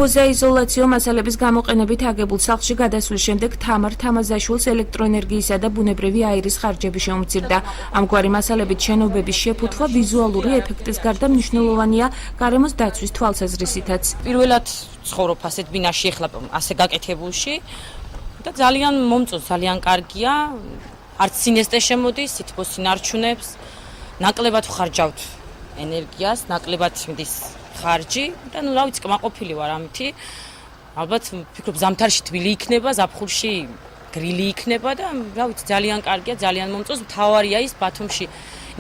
თბოზე იზოლაციო მასალების გამოყენებით აგებულ სახლში გადასვლის შემდეგ თამარ თამაზაშვილს ელექტროენერგიისა და ბუნებრივი აირის ხარჯები შეუმცირდა. ამგვარი მასალებით შენობების შეფუთვა ვიზუალური ეფექტის გარდა მნიშვნელოვანია გარემოს დაცვის თვალსაზრისითაც. პირველად ცხოვრობ ასეთ ბინაში, ეხლა ასე გაკეთებულში და ძალიან მომწონს, ძალიან კარგია. არც სინესტე შემოდის, სითბოს ინარჩუნებს, ნაკლებად ვხარჯავთ ენერგიას, ნაკლებად მიდის ხარჯი და რა ვიცი, კმაყოფილი ვარ ამითი. ალბათ ვფიქრობ ზამთარში თბილი იქნება, ზაფხულში გრილი იქნება და რა ვიცი, ძალიან კარგია, ძალიან მომწონს. მთავარია ის ბათუმში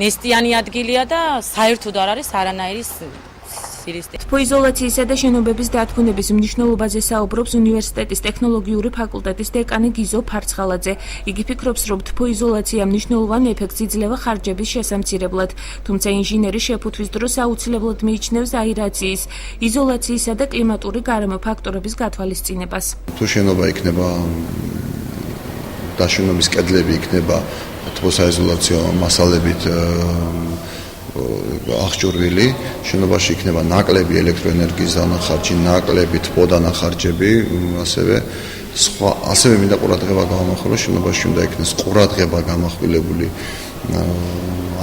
ნესტიანი ადგილია და საერთოდ არ არის არანაირი თბოიზოლაციისა და შენობების დათბუნების მნიშვნელობაზე საუბრობს უნივერსიტეტის ტექნოლოგიური ფაკულტეტის დეკანი გიზო ფარცხალაძე. იგი ფიქრობს, რომ თბოიზოლაცია მნიშვნელოვან ეფექტს იძლევა ხარჯების შესამცირებლად, თუმცა ინჟინერი შეფუთვის დროს აუცილებლად მიიჩნევს აირაციის, იზოლაციისა და კლიმატური გარემო ფაქტორების გათვალისწინებას. თუ შენობა იქნება დაშენობის კედლები იქნება თბოსაიზოლაციო მასალებით აღჭურვილი, შენობაში იქნება ნაკლები ელექტროენერგიის დანახარჯი, ნაკლები თბო დანახარჯები, ასევე მინდა ყურადღება გამახვილო, შენობაში უნდა იქნეს ყურადღება გამახვილებული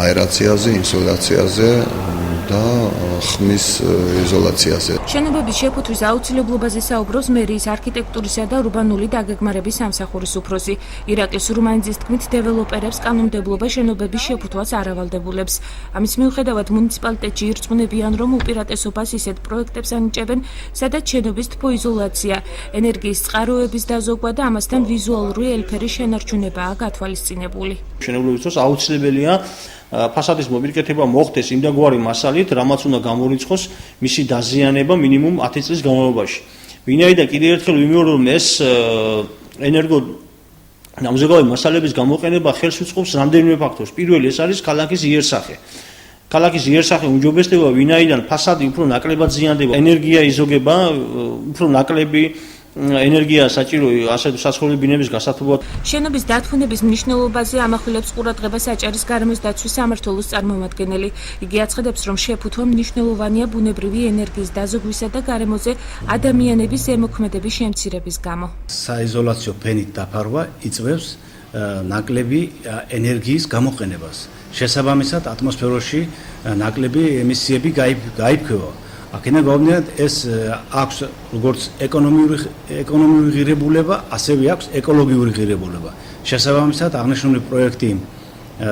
აერაციაზე, ინსოლაციაზე და ხმის იზოლაციაზე. შენობების შეფუთვის აუცილებლობაზე საუბრობს მერიის არქიტექტურისა და ურბანული დაგეგმარების სამსახურის უფროსი. ირაკლის რუმანიძის თქმით, დეველოპერებს კანონმდებლობა შენობების შეფუთვას არ ავალდებულებს. ამის მიუხედავად მუნიციპალიტეტში ირწმუნებიან, რომ უპირატესობას ისეთ პროექტებს ანიჭებენ, სადაც შენობის თბოიზოლაცია, ენერგიის წყაროების დაზოგვა და ამასთან ვიზუალური ელფერის შენარჩუნებაა გათვალისწინებული. მშენებლობის დროს აუცილებელია ფასადის მოპირკეთება მოხდეს იმდაგვარი მასალით, რამაც უნდა გამორიცხოს მისი დაზიანება მინიმუმ 10 წლის განმავლობაში. ვინაიდან კიდევ ერთხელ ვიმეორებ, რომ ეს ენერგო დამზოგავი მასალების გამოყენება ხელს უწყობს რამდენიმე ფაქტორს. პირველი ეს არის ქალაქის იერსახე. ქალაქის იერსახე უმჯობესდება, ვინაიდან ფასადი უფრო ნაკლებად ზიანდება, ენერგია იზოგება, უფრო ნაკლები ენერგია საჭიროა ასეთ საცხოვრებელების გასათბობად. შენობის დათბუნების მნიშვნელობაზე ამახვილებს ყურადღებას აჭარის გარემოს დაცვის სამმართველოს წარმომადგენელი. იგი აცხადებს, რომ შეფუთვა მნიშვნელოვანია ბუნებრივი ენერგიის დაზოგვისა და გარემოზე ადამიანების ზემოქმედების შემცირების გამო. საიზოლაციო ფენით დაფარვა იწვევს ნაკლები ენერგიის გამოყენებას. შესაბამისად, ატმოსფეროში ნაკლები ემისიები გაიფრქვევა. აქედან გამომდინარე, ეს აქვს როგორც ეკონომიური ღირებულება, ასევე აქვს ეკოლოგიური ღირებულება. შესაბამისად, აღნიშნული პროექტი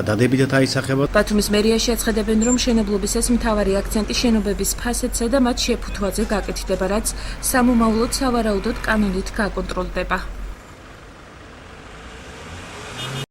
დადებითად აისახება. ბათუმის მერიაში აცხადებენ, რომ მშენებლობისას მთავარი აქცენტი შენობების ფასადსა და მათ შეფუთვაზე გაკეთდება, რაც სამომავლოდ სავარაუდოდ კანონით გაკონტროლდება.